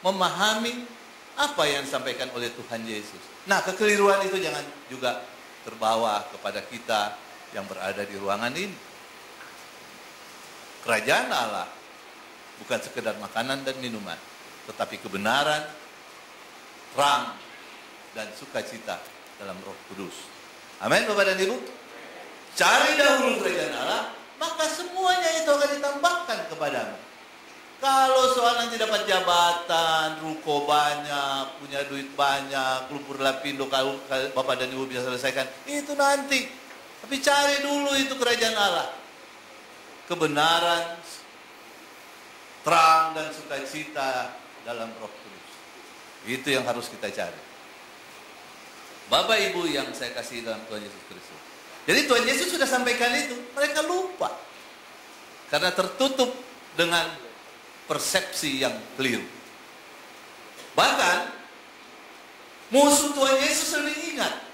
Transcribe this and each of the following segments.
memahami apa yang disampaikan oleh Tuhan Yesus. Nah, kekeliruan itu jangan juga terbawa kepada kita yang berada di ruangan ini. Kerajaan Allah bukan sekedar makanan dan minuman, tetapi kebenaran, terang, dan sukacita dalam Roh Kudus. Amin, Bapak dan Ibu. Cari dahulu kerajaan Allah, maka semuanya itu akan ditambahkan kepadamu. Kalau soal nanti dapat jabatan, ruko banyak, punya duit banyak, lumpur lapindo kalau Bapak dan Ibu bisa selesaikan, itu nanti. Tapi cari dulu itu kerajaan Allah. Kebenaran, terang dan sukacita dalam Roh Kudus. Itu yang harus kita cari. Bapak Ibu yang saya kasih dalam Tuhan Yesus Kristus. Jadi Tuhan Yesus sudah sampaikan itu, mereka lupa. Karena tertutup dengan persepsi yang keliru. Bahkan musuh Tuhan Yesus lebih ingat.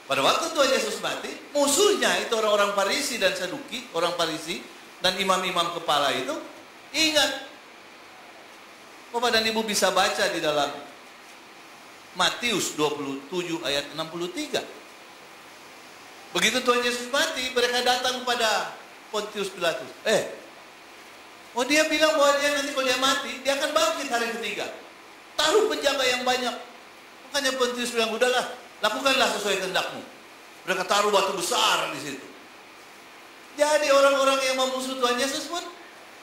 Pada waktu Tuhan Yesus mati, musuhnya itu orang-orang Farisi dan Saduki, orang Farisi dan imam-imam kepala itu ingat. Bapak dan Ibu bisa baca di dalam Matius 27 ayat 63. Begitu Tuhan Yesus mati, mereka datang kepada Pontius Pilatus. Dia bilang bahwa dia nanti kalau dia mati, dia akan bangkit hari ketiga. Taruh penjaga yang banyak. Makanya Pontius bilang, udahlah, lakukanlah sesuai kehendakmu. Mereka taruh batu besar di situ. Jadi orang-orang yang memusuh Tuhan Yesus pun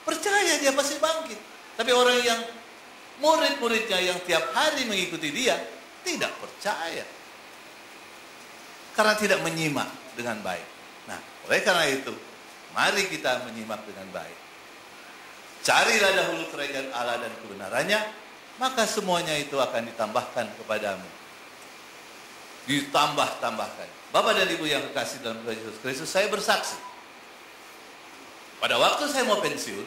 percaya dia pasti bangkit. Tapi orang yang murid-muridnya yang tiap hari mengikuti dia, tidak percaya. Karena tidak menyimak dengan baik. Nah, oleh karena itu, mari kita menyimak dengan baik. Carilah dahulu kerajaan Allah dan kebenarannya, maka semuanya itu akan ditambahkan kepadamu. Ditambah-tambahkan. Bapak dan Ibu yang kekasih dalam Tuhan Yesus Kristus, saya bersaksi. Pada waktu saya mau pensiun,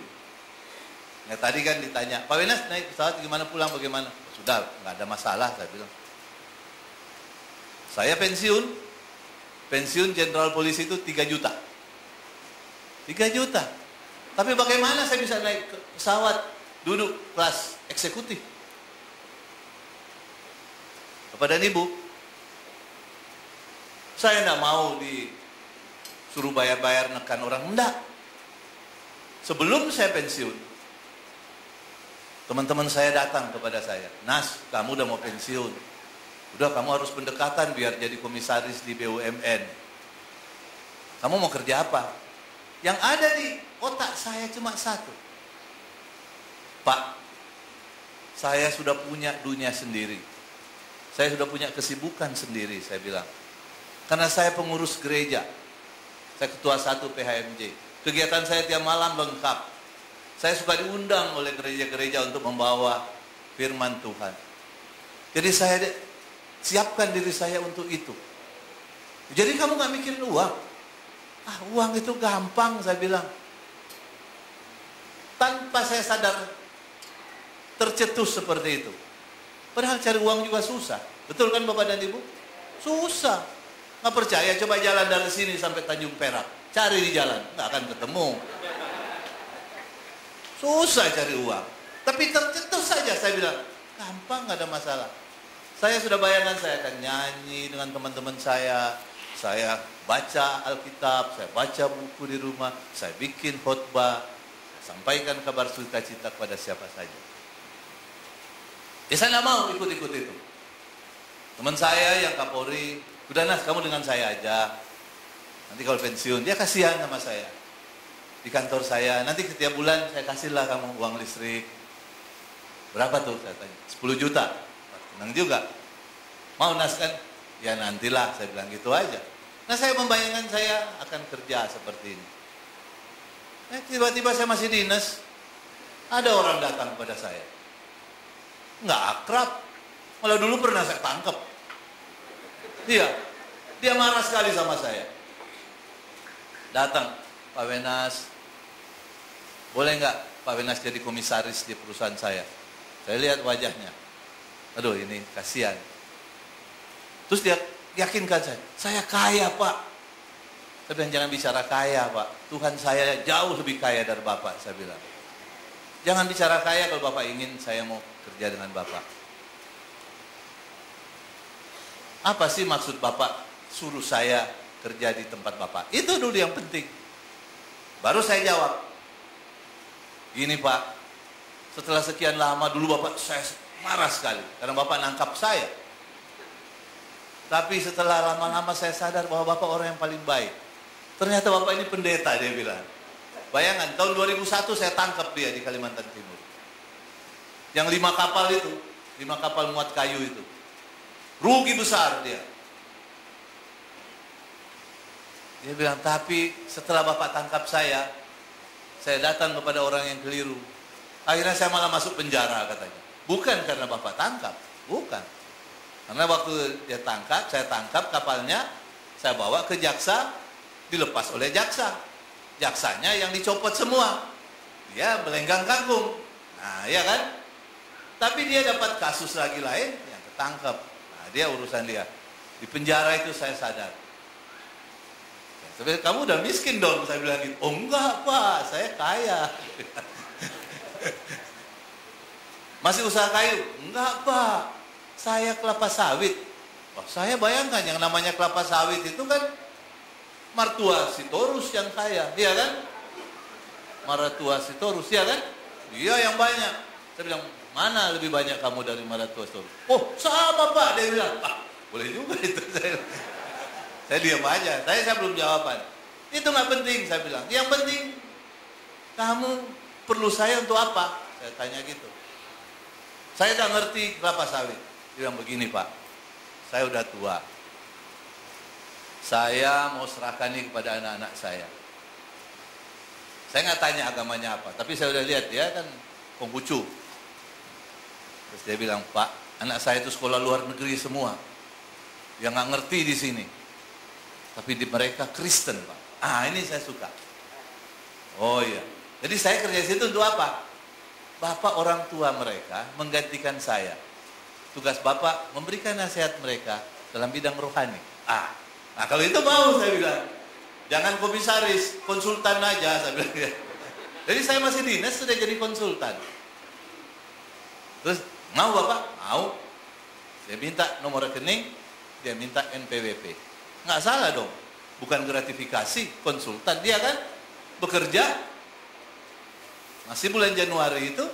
ya tadi kan ditanya, Pak Wenas naik pesawat gimana pulang bagaimana? Sudah, nggak ada masalah, saya bilang. Saya pensiun jenderal polisi itu 3 juta. 3 juta. Tapi bagaimana saya bisa naik ke pesawat duduk kelas eksekutif? Bapak dan Ibu, saya tidak mau disuruh bayar-bayar nekan orang. Enggak. Sebelum saya pensiun, teman-teman saya datang kepada saya. Nas, kamu udah mau pensiun. Udah, kamu harus pendekatan biar jadi komisaris di BUMN. Kamu mau kerja apa? Yang ada di otak saya cuma satu. Pak, saya sudah punya dunia sendiri. Saya sudah punya kesibukan sendiri, saya bilang. Karena saya pengurus gereja. Saya ketua 1 PHMJ. Kegiatan saya tiap malam lengkap. Saya suka diundang oleh gereja-gereja untuk membawa firman Tuhan. Jadi saya siapkan diri saya untuk itu. Jadi kamu gak mikirin uang. Uang itu gampang, saya bilang. Tanpa saya sadar tercetus seperti itu. Padahal cari uang juga susah. Betul kan Bapak dan Ibu? Susah. Gak percaya, coba jalan dari sini sampai Tanjung Perak. Cari di jalan, gak akan ketemu. Susah cari uang. Tapi tercetus saja, saya bilang. Gampang, gak ada masalah. Saya sudah bayangkan saya akan nyanyi dengan teman-teman saya. Saya baca Alkitab, saya baca buku di rumah, saya bikin khotbah, sampaikan kabar sukacita kepada siapa saja. Saya nggak mau ikut-ikut itu. Teman saya yang Kapolri, udah Nas, kamu dengan saya aja. Nanti kalau pensiun, dia kasihan sama saya. Di kantor saya, nanti setiap bulan saya kasihlah kamu uang listrik. Berapa tuh? Saya tanya, 10 juta. Senang juga. Mau Nas kan? Ya nantilah, saya bilang gitu aja. Nah saya membayangkan saya akan kerja seperti ini. Tiba-tiba saya masih dinas, ada orang datang kepada saya. Nggak akrab, malah dulu pernah saya tangkap. Dia marah sekali sama saya. Datang, Pak Wenas, boleh nggak Pak Wenas jadi komisaris di perusahaan saya? Saya lihat wajahnya. Aduh ini kasihan. Terus dia yakinkan saya kaya Pak. Saya bilang, jangan bicara kaya, Pak. Tuhan saya jauh lebih kaya dari Bapak, saya bilang. Jangan bicara kaya kalau Bapak ingin saya mau kerja dengan Bapak. Apa sih maksud Bapak suruh saya kerja di tempat Bapak? Itu dulu yang penting. Baru saya jawab. Gini Pak, setelah sekian lama dulu Bapak saya marah sekali. Karena Bapak nangkap saya. Tapi setelah lama-lama saya sadar bahwa Bapak orang yang paling baik. Ternyata Bapak ini pendeta, dia bilang. Bayangkan, tahun 2001 saya tangkap dia di Kalimantan Timur. Yang 5 kapal itu, 5 kapal muat kayu itu. Rugi besar dia. Dia bilang, tapi setelah Bapak tangkap saya datang kepada orang yang keliru. Akhirnya saya malah masuk penjara, katanya. Bukan karena Bapak tangkap, bukan. Karena waktu dia tangkap, saya tangkap kapalnya, saya bawa ke jaksa, dilepas oleh jaksa. Jaksanya yang dicopot semua. Dia melenggang kangkung. Nah, ya kan? Tapi dia dapat kasus lagi lain yang ketangkep. Nah, dia urusan dia. Di penjara itu saya sadar. Sebenarnya kamu udah miskin dong, saya bilang gitu. Oh enggak Pak, saya kaya. Masih usaha kayu? Enggak Pak, saya kelapa sawit. Oh, saya bayangkan yang namanya kelapa sawit itu kan Martua Sitorus yang kaya, iya kan? Martua Sitorus, iya kan? Iya yang banyak. Saya bilang, mana lebih banyak kamu dari Martua Sitorus? Oh sama Pak, dia bilang. Ah, boleh juga itu. Saya diam aja, saya belum jawaban. Itu nggak penting, saya bilang. Yang penting, kamu perlu saya untuk apa? Saya tanya gitu. Saya nggak ngerti kelapa sawit. Dia bilang begini Pak, saya udah tua. Saya mau serahkan ini kepada anak-anak saya. Saya nggak tanya agamanya apa, tapi saya udah lihat dia kan Konghucu. Terus dia bilang, Pak, anak saya itu sekolah luar negeri semua. Yang nggak ngerti di sini. Tapi di mereka Kristen, Pak. Ah, ini saya suka. Oh iya. Jadi saya kerja di situ untuk apa? Bapak orang tua mereka menggantikan saya. Tugas Bapak memberikan nasihat mereka dalam bidang rohani. Ah, nah kalau itu mau saya bilang. Jangan komisaris, konsultan aja saya bilang. Jadi saya masih dinas sudah jadi konsultan. Terus mau Bapak? Mau. Dia minta nomor rekening, dia minta NPWP. Nggak salah dong. Bukan gratifikasi, konsultan. Dia kan bekerja. Masih bulan Januari itu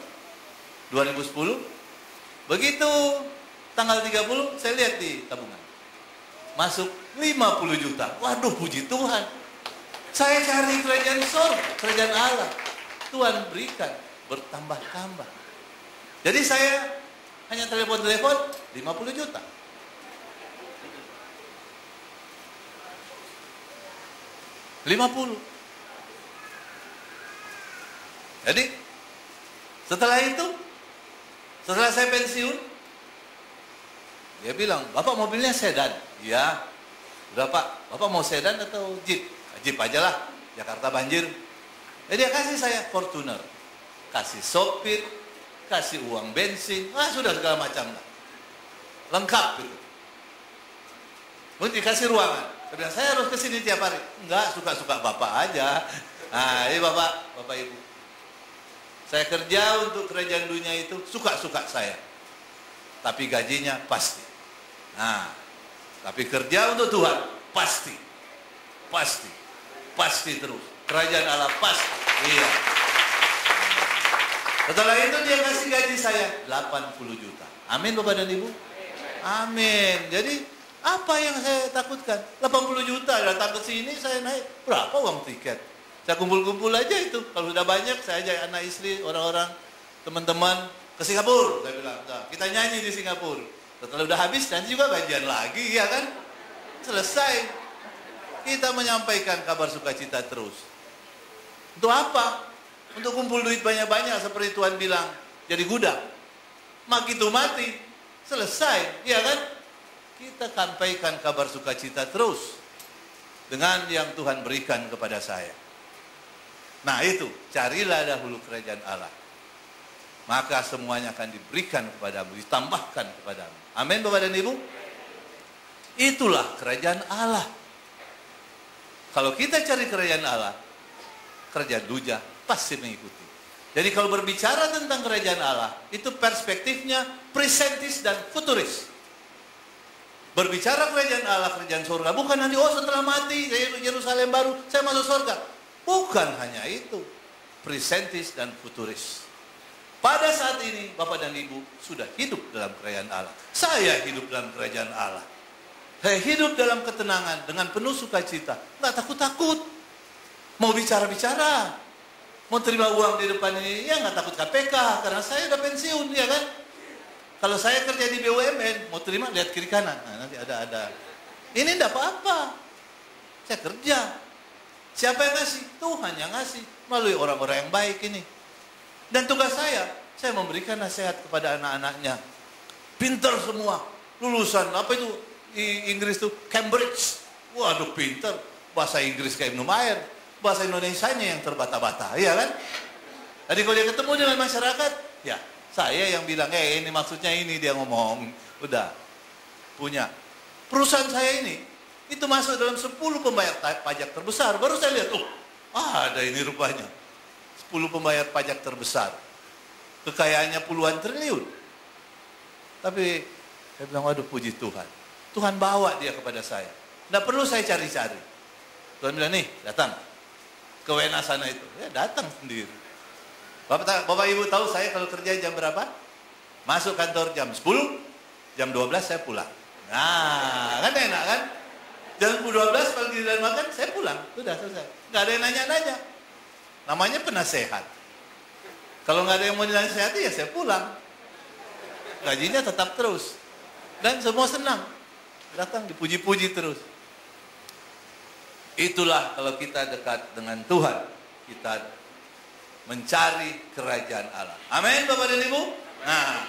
2010. Begitu tanggal 30 saya lihat di tabungan. Masuk 50 juta. Waduh, puji Tuhan. Saya cari kerajaan surga, kerajaan Allah. Tuhan berikan bertambah-tambah. Jadi saya hanya telepon-telepon 50 juta. Jadi setelah itu, setelah saya pensiun, dia bilang, Bapak mobilnya sedan. Iya. Udah Pak, Bapak mau sedan atau jeep? Jeep aja lah, Jakarta banjir. Dia kasih saya Fortuner, kasih sopir, kasih uang bensin, sudah segala macam lah. Lengkap gitu. Kemudian dikasih ruangan. Saya bilang, saya harus kesini tiap hari. Enggak, suka-suka Bapak aja. Nah, ini Bapak Ibu. Saya kerja untuk kerajaan dunia itu suka-suka saya. Tapi gajinya pasti. Nah, tapi kerja untuk Tuhan pasti. Pasti. Pasti terus. Kerajaan Allah pasti. Iya. Setelah itu dia kasih gaji saya 80 juta. Amin Bapak dan Ibu. Amin. Jadi apa yang saya takutkan? 80 juta datang ke sini saya naik. Berapa uang tiket? Saya kumpul-kumpul aja itu. Kalau sudah banyak saya ajak anak istri, orang-orang, teman-teman ke Singapura. Saya bilang, nah, kita nyanyi di Singapura. Setelah udah habis nanti juga gajian lagi, ya kan? Selesai. Kita menyampaikan kabar sukacita terus. Untuk apa? Untuk kumpul duit banyak-banyak seperti Tuhan bilang. Jadi gudang. Mak itu mati. Selesai, ya kan? Kita sampaikan kabar sukacita terus dengan yang Tuhan berikan kepada saya. Nah itu, carilah dahulu kerajaan Allah. Maka semuanya akan diberikan kepadamu, ditambahkan kepadamu. Amin Bapak dan Ibu. Itulah kerajaan Allah. Kalau kita cari kerajaan Allah, kerajaan duja pasti mengikuti. Jadi kalau berbicara tentang kerajaan Allah, itu perspektifnya presentis dan futuris. Berbicara kerajaan Allah, kerajaan surga, bukan nanti, oh setelah mati, saya Yerusalem baru, saya masuk surga. Bukan hanya itu. Presentis dan futuris. Pada saat ini, Bapak dan Ibu sudah hidup dalam kerajaan Allah. Saya hidup dalam kerajaan Allah. Saya hidup dalam ketenangan, dengan penuh sukacita. Nggak takut-takut. Mau bicara-bicara. Mau terima uang di depan ini, ya nggak takut KPK. Karena saya udah pensiun, ya kan? Kalau saya kerja di BUMN, mau terima lihat kiri kanan. Nah, nanti ada. Ini enggak apa-apa. Saya kerja. Siapa yang ngasih? Tuhan yang ngasih. Melalui orang-orang yang baik ini. Dan tugas saya memberikan nasihat kepada anak-anaknya. Pinter semua. Lulusan, apa itu? Inggris tuh, Cambridge. Waduh, pinter. Bahasa Inggris kayak Ibnu Mayer. Bahasa Indonesianya yang terbata-bata. Iya kan? Tadi kalau dia ketemu dengan masyarakat, ya saya yang bilang, ini maksudnya ini, dia ngomong. Udah, punya. Perusahaan saya ini, itu masuk dalam 10 pembayar pajak terbesar. Baru saya lihat, ada ini rupanya. 10 pembayar pajak terbesar. Kekayaannya puluhan triliun. Tapi, saya bilang, waduh puji Tuhan. Tuhan bawa dia kepada saya. Nggak perlu saya cari-cari. Tuhan bilang, nih, datang. Ke Wena sana itu. Ya, datang sendiri. Bapak Ibu tahu saya kalau kerja jam berapa? Masuk kantor jam 10, jam 12 saya pulang. Nah, kan enak kan? Jam 12 kalau giliran makan, saya pulang. Sudah selesai. Nggak ada yang nanya-nanya. Namanya penasehat. Kalau nggak ada yang mau dinasehati, ya saya pulang. Gajinya tetap terus. Dan semua senang. Datang dipuji-puji terus. Itulah kalau kita dekat dengan Tuhan. Kita mencari kerajaan Allah. Amin, Bapak dan Ibu? Nah,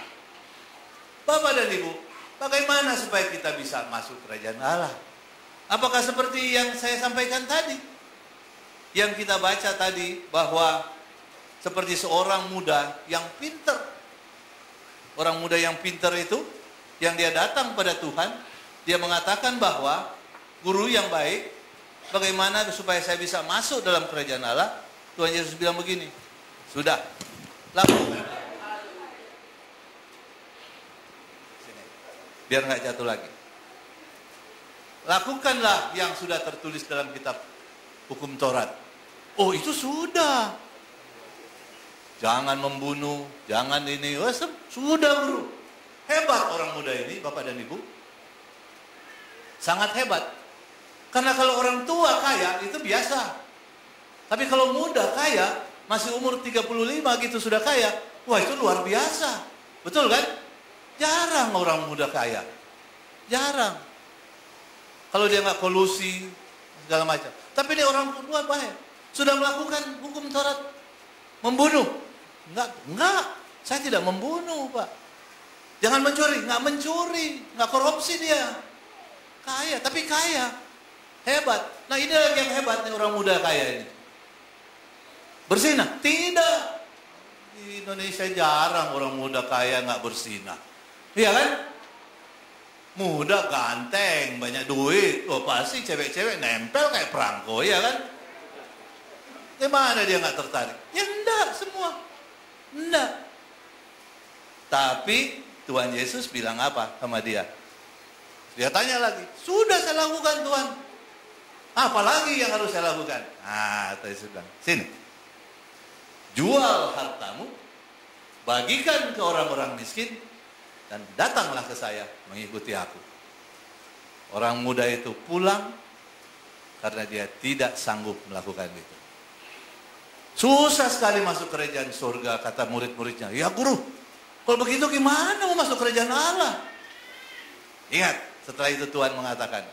Bapak dan Ibu, bagaimana supaya kita bisa masuk kerajaan Allah? Apakah seperti yang saya sampaikan tadi? Yang kita baca tadi, bahwa seperti seorang muda yang pintar. Orang muda yang pintar itu, yang dia datang pada Tuhan, dia mengatakan bahwa, guru yang baik, bagaimana supaya saya bisa masuk dalam kerajaan Allah? Tuhan Yesus bilang begini, sudah, lakukan. Sini, biar nggak jatuh lagi. Lakukanlah yang sudah tertulis dalam kitab hukum Taurat. Oh, itu sudah. Jangan membunuh, jangan ini. Oh, sudah, guru. Hebat orang muda ini, Bapak dan Ibu. Sangat hebat. Karena kalau orang tua kaya, itu biasa. Tapi kalau muda kaya, masih umur 35 gitu sudah kaya, wah itu luar biasa. Betul kan? Jarang orang muda kaya. Jarang. Kalau dia nggak kolusi, segala macam. Tapi dia orang tua baik. Sudah melakukan hukum Taurat. Membunuh. Enggak. Saya tidak membunuh, Pak. Jangan mencuri. Nggak mencuri. Nggak korupsi dia. Kaya, tapi kaya. Hebat. Nah ini lagi yang hebat nih orang muda kaya ini. Bersinah? Tidak. Di Indonesia jarang orang muda kaya nggak bersinah. Iya kan? Muda, ganteng, banyak duit. Oh pasti cewek-cewek nempel kayak perangko, ya kan? Gimana dia nggak tertarik? Ya enggak semua. Enggak. Tapi Tuhan Yesus bilang apa sama dia? Dia tanya lagi, sudah saya lakukan Tuhan. Apalagi yang harus saya lakukan? Tuhan Yesus bilang, sini. Jual hartamu, bagikan ke orang-orang miskin, dan datanglah ke saya mengikuti aku. Orang muda itu pulang karena dia tidak sanggup melakukan itu. Susah sekali masuk kerajaan surga, kata murid-muridnya. Ya guru, kalau begitu gimana mau masuk kerajaan Allah? Ingat, setelah itu Tuhan mengatakan,